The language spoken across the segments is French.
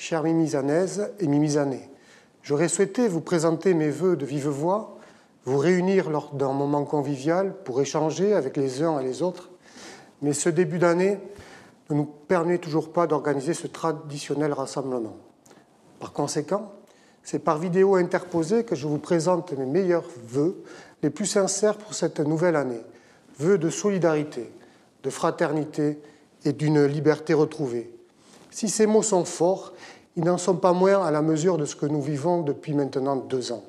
chères Mimizanaises et Mimizanais. J'aurais souhaité vous présenter mes vœux de vive voix, vous réunir lors d'un moment convivial pour échanger avec les uns et les autres, mais ce début d'année ne nous permet toujours pas d'organiser ce traditionnel rassemblement. Par conséquent, c'est par vidéo interposée que je vous présente mes meilleurs vœux, les plus sincères pour cette nouvelle année, vœux de solidarité, de fraternité et d'une liberté retrouvée. Si ces mots sont forts, ils n'en sont pas moins à la mesure de ce que nous vivons depuis maintenant 2 ans.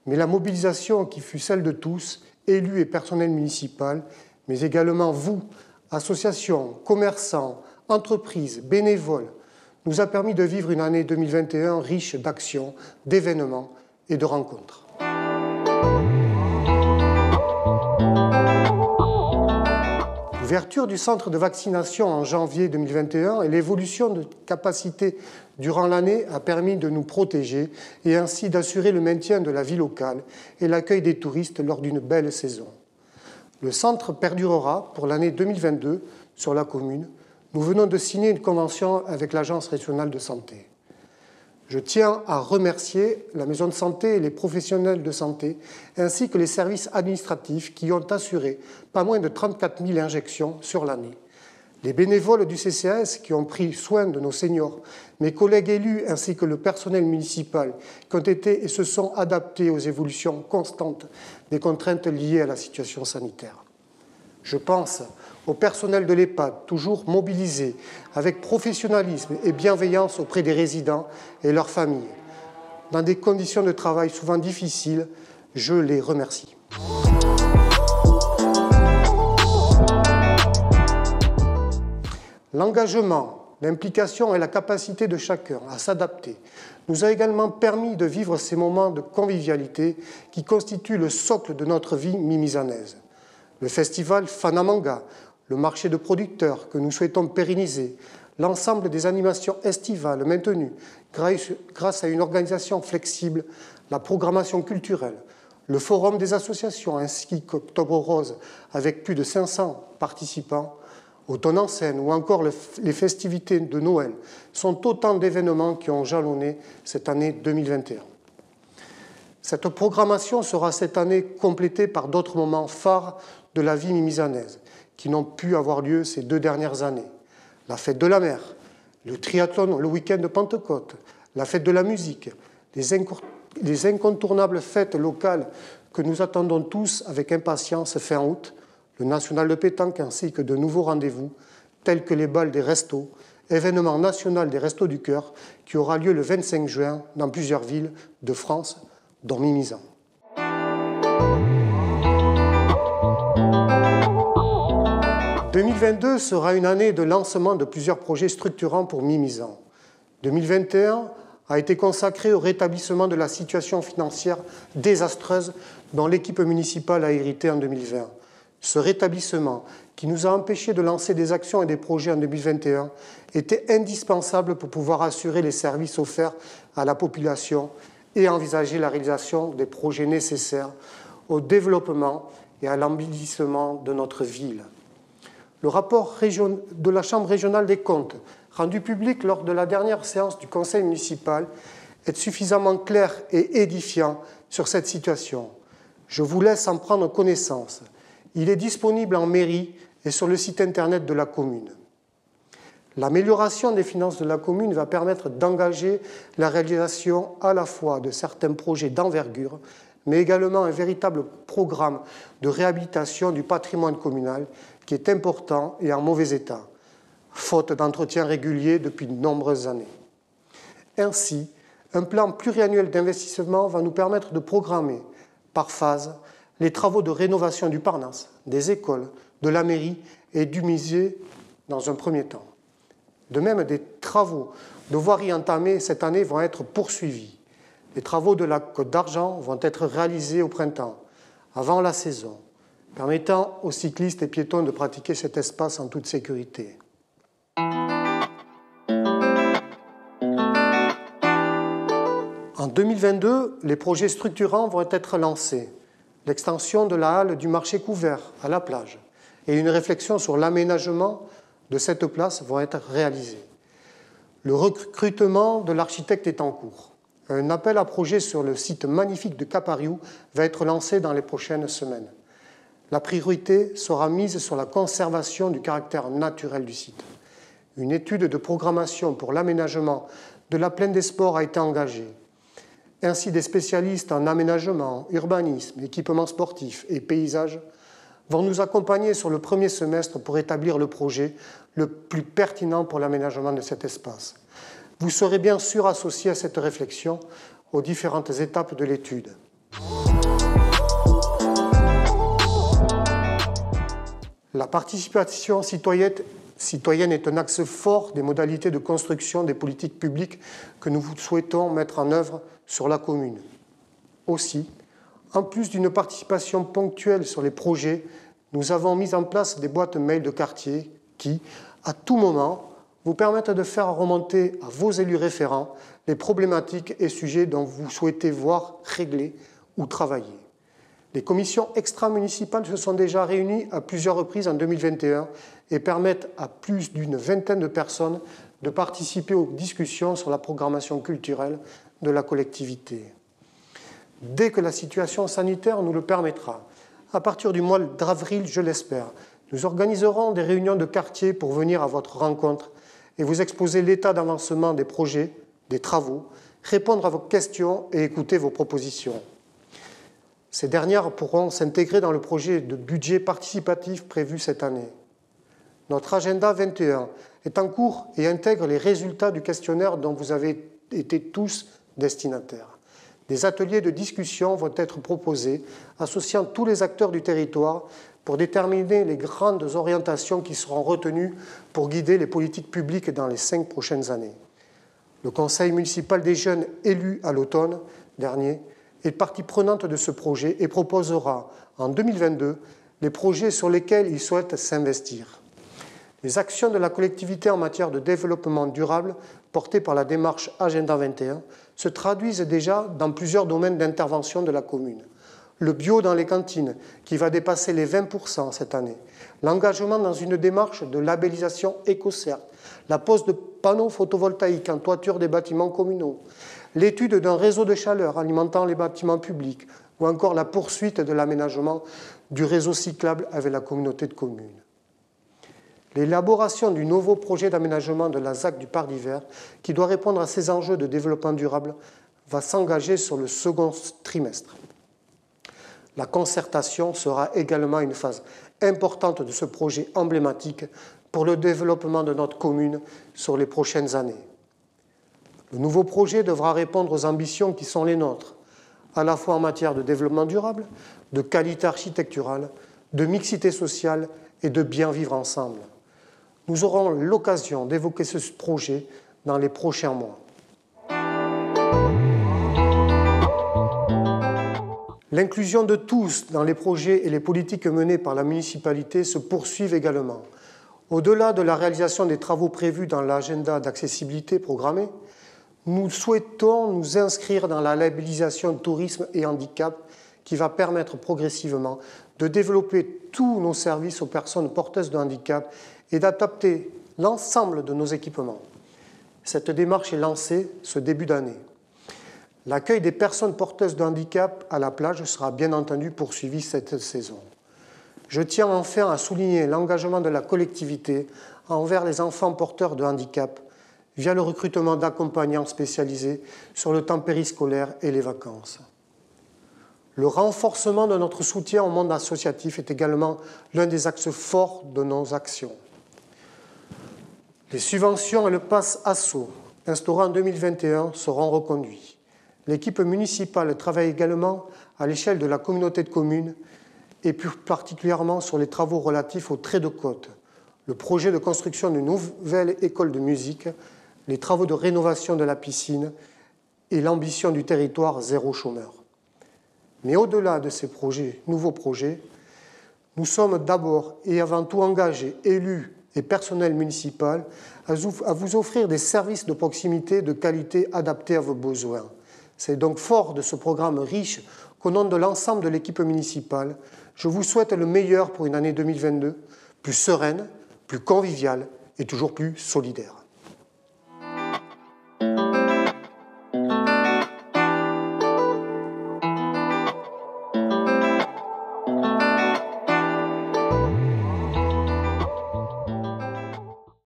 Mais la mobilisation qui fut celle de tous, élus et personnel municipal, mais également vous, associations, commerçants, entreprises, bénévoles, nous a permis de vivre une année 2021 riche d'actions, d'événements et de rencontres. L'ouverture du centre de vaccination en janvier 2021 et l'évolution de capacités durant l'année a permis de nous protéger et ainsi d'assurer le maintien de la vie locale et l'accueil des touristes lors d'une belle saison. Le centre perdurera pour l'année 2022 sur la commune. Nous venons de signer une convention avec l'Agence régionale de santé. Je tiens à remercier la maison de santé et les professionnels de santé, ainsi que les services administratifs qui ont assuré pas moins de 34 000 injections sur l'année. Les bénévoles du CCAS qui ont pris soin de nos seniors, mes collègues élus ainsi que le personnel municipal qui ont été et se sont adaptés aux évolutions constantes des contraintes liées à la situation sanitaire. Je pense au personnel de l'EHPAD, toujours mobilisé avec professionnalisme et bienveillance auprès des résidents et leurs familles. Dans des conditions de travail souvent difficiles, je les remercie. L'engagement, l'implication et la capacité de chacun à s'adapter nous a également permis de vivre ces moments de convivialité qui constituent le socle de notre vie mimizanaise. Le festival Fanamanga, le marché de producteurs que nous souhaitons pérenniser, l'ensemble des animations estivales maintenues grâce à une organisation flexible, la programmation culturelle, le forum des associations ainsi qu'Octobre Rose avec plus de 500 participants, Automne en scène ou encore les festivités de Noël sont autant d'événements qui ont jalonné cette année 2021. Cette programmation sera cette année complétée par d'autres moments phares de la vie mimizanaise qui n'ont pu avoir lieu ces 2 dernières années. La fête de la mer, le triathlon le week-end de Pentecôte, la fête de la musique, les incontournables fêtes locales que nous attendons tous avec impatience fin août, le national de pétanque ainsi que de nouveaux rendez-vous tels que les balles des restos, événement national des Restos du Cœur qui aura lieu le 25 juin dans plusieurs villes de France, dont Mimizan. « 2022 sera une année de lancement de plusieurs projets structurants pour Mimizan. 2021 a été consacré au rétablissement de la situation financière désastreuse dont l'équipe municipale a hérité en 2020. Ce rétablissement, qui nous a empêchés de lancer des actions et des projets en 2021, était indispensable pour pouvoir assurer les services offerts à la population et envisager la réalisation des projets nécessaires au développement et à l'embellissement de notre ville. Le rapport de la Chambre régionale des comptes, rendu public lors de la dernière séance du Conseil municipal, est suffisamment clair et édifiant sur cette situation. Je vous laisse en prendre connaissance. Il est disponible en mairie et sur le site internet de la commune. L'amélioration des finances de la commune va permettre d'engager la réalisation à la fois de certains projets d'envergure, mais également un véritable programme de réhabilitation du patrimoine communal qui est important et en mauvais état, faute d'entretien régulier depuis de nombreuses années. Ainsi, un plan pluriannuel d'investissement va nous permettre de programmer par phase les travaux de rénovation du Parnasse, des écoles, de la mairie et du musée dans un premier temps. De même, des travaux de voirie entamés cette année vont être poursuivis. Les travaux de la Côte d'Argent vont être réalisés au printemps, avant la saison, permettant aux cyclistes et piétons de pratiquer cet espace en toute sécurité. En 2022, les projets structurants vont être lancés. L'extension de la halle du marché couvert à la plage et une réflexion sur l'aménagement de cette place vont être réalisées. Le recrutement de l'architecte est en cours. Un appel à projet sur le site magnifique de Capariu va être lancé dans les prochaines semaines. La priorité sera mise sur la conservation du caractère naturel du site. Une étude de programmation pour l'aménagement de la plaine des sports a été engagée. Ainsi, des spécialistes en aménagement, urbanisme, équipement sportif et paysage vont nous accompagner sur le premier semestre pour établir le projet le plus pertinent pour l'aménagement de cet espace. Vous serez bien sûr associé à cette réflexion aux différentes étapes de l'étude. La participation citoyenne est un axe fort des modalités de construction des politiques publiques que nous souhaitons mettre en œuvre sur la commune. Aussi, en plus d'une participation ponctuelle sur les projets, nous avons mis en place des boîtes mail de quartier qui, à tout moment, vous permettent de faire remonter à vos élus référents les problématiques et sujets dont vous souhaitez voir réglés ou travailler. Les commissions extra-municipales se sont déjà réunies à plusieurs reprises en 2021 et permettent à plus d'une vingtaine de personnes de participer aux discussions sur la programmation culturelle de la collectivité. Dès que la situation sanitaire nous le permettra, à partir du mois d'avril, je l'espère, nous organiserons des réunions de quartier pour venir à votre rencontre et vous exposer l'état d'avancement des projets, des travaux, répondre à vos questions et écouter vos propositions. Ces dernières pourront s'intégrer dans le projet de budget participatif prévu cette année. Notre agenda 21 est en cours et intègre les résultats du questionnaire dont vous avez été tous destinataires. Des ateliers de discussion vont être proposés, associant tous les acteurs du territoire pour déterminer les grandes orientations qui seront retenues pour guider les politiques publiques dans les 5 prochaines années. Le Conseil municipal des jeunes élus à l'automne dernier est partie prenante de ce projet et proposera en 2022 les projets sur lesquels il souhaite s'investir. Les actions de la collectivité en matière de développement durable portées par la démarche Agenda 21 se traduisent déjà dans plusieurs domaines d'intervention de la commune. Le bio dans les cantines, qui va dépasser les 20% cette année, l'engagement dans une démarche de labellisation EcoCert, la pose de panneaux photovoltaïques en toiture des bâtiments communaux, l'étude d'un réseau de chaleur alimentant les bâtiments publics ou encore la poursuite de l'aménagement du réseau cyclable avec la communauté de communes. L'élaboration du nouveau projet d'aménagement de la ZAC du Parc d'Hiver, qui doit répondre à ces enjeux de développement durable, va s'engager sur le second trimestre. La concertation sera également une phase importante de ce projet emblématique pour le développement de notre commune sur les prochaines années. Le nouveau projet devra répondre aux ambitions qui sont les nôtres, à la fois en matière de développement durable, de qualité architecturale, de mixité sociale et de bien vivre ensemble. Nous aurons l'occasion d'évoquer ce projet dans les prochains mois. L'inclusion de tous dans les projets et les politiques menées par la municipalité se poursuivent également. Au-delà de la réalisation des travaux prévus dans l'agenda d'accessibilité programmé, nous souhaitons nous inscrire dans la labellisation tourisme et handicap qui va permettre progressivement de développer tous nos services aux personnes porteuses de handicap et d'adapter l'ensemble de nos équipements. Cette démarche est lancée ce début d'année. L'accueil des personnes porteuses de handicap à la plage sera bien entendu poursuivi cette saison. Je tiens enfin à souligner l'engagement de la collectivité envers les enfants porteurs de handicap via le recrutement d'accompagnants spécialisés sur le temps périscolaire et les vacances. Le renforcement de notre soutien au monde associatif est également l'un des axes forts de nos actions. Les subventions et le pass ASSO instaurés en 2021 seront reconduits. L'équipe municipale travaille également à l'échelle de la communauté de communes et plus particulièrement sur les travaux relatifs au trait de côte, le projet de construction d'une nouvelle école de musique, les travaux de rénovation de la piscine et l'ambition du territoire zéro chômeur. Mais au-delà de ces nouveaux projets, nous sommes d'abord et avant tout engagés, élus et personnel municipal, à vous offrir des services de proximité de qualité adaptés à vos besoins. C'est donc fort de ce programme riche qu'au nom de l'ensemble de l'équipe municipale, je vous souhaite le meilleur pour une année 2022, plus sereine, plus conviviale et toujours plus solidaire.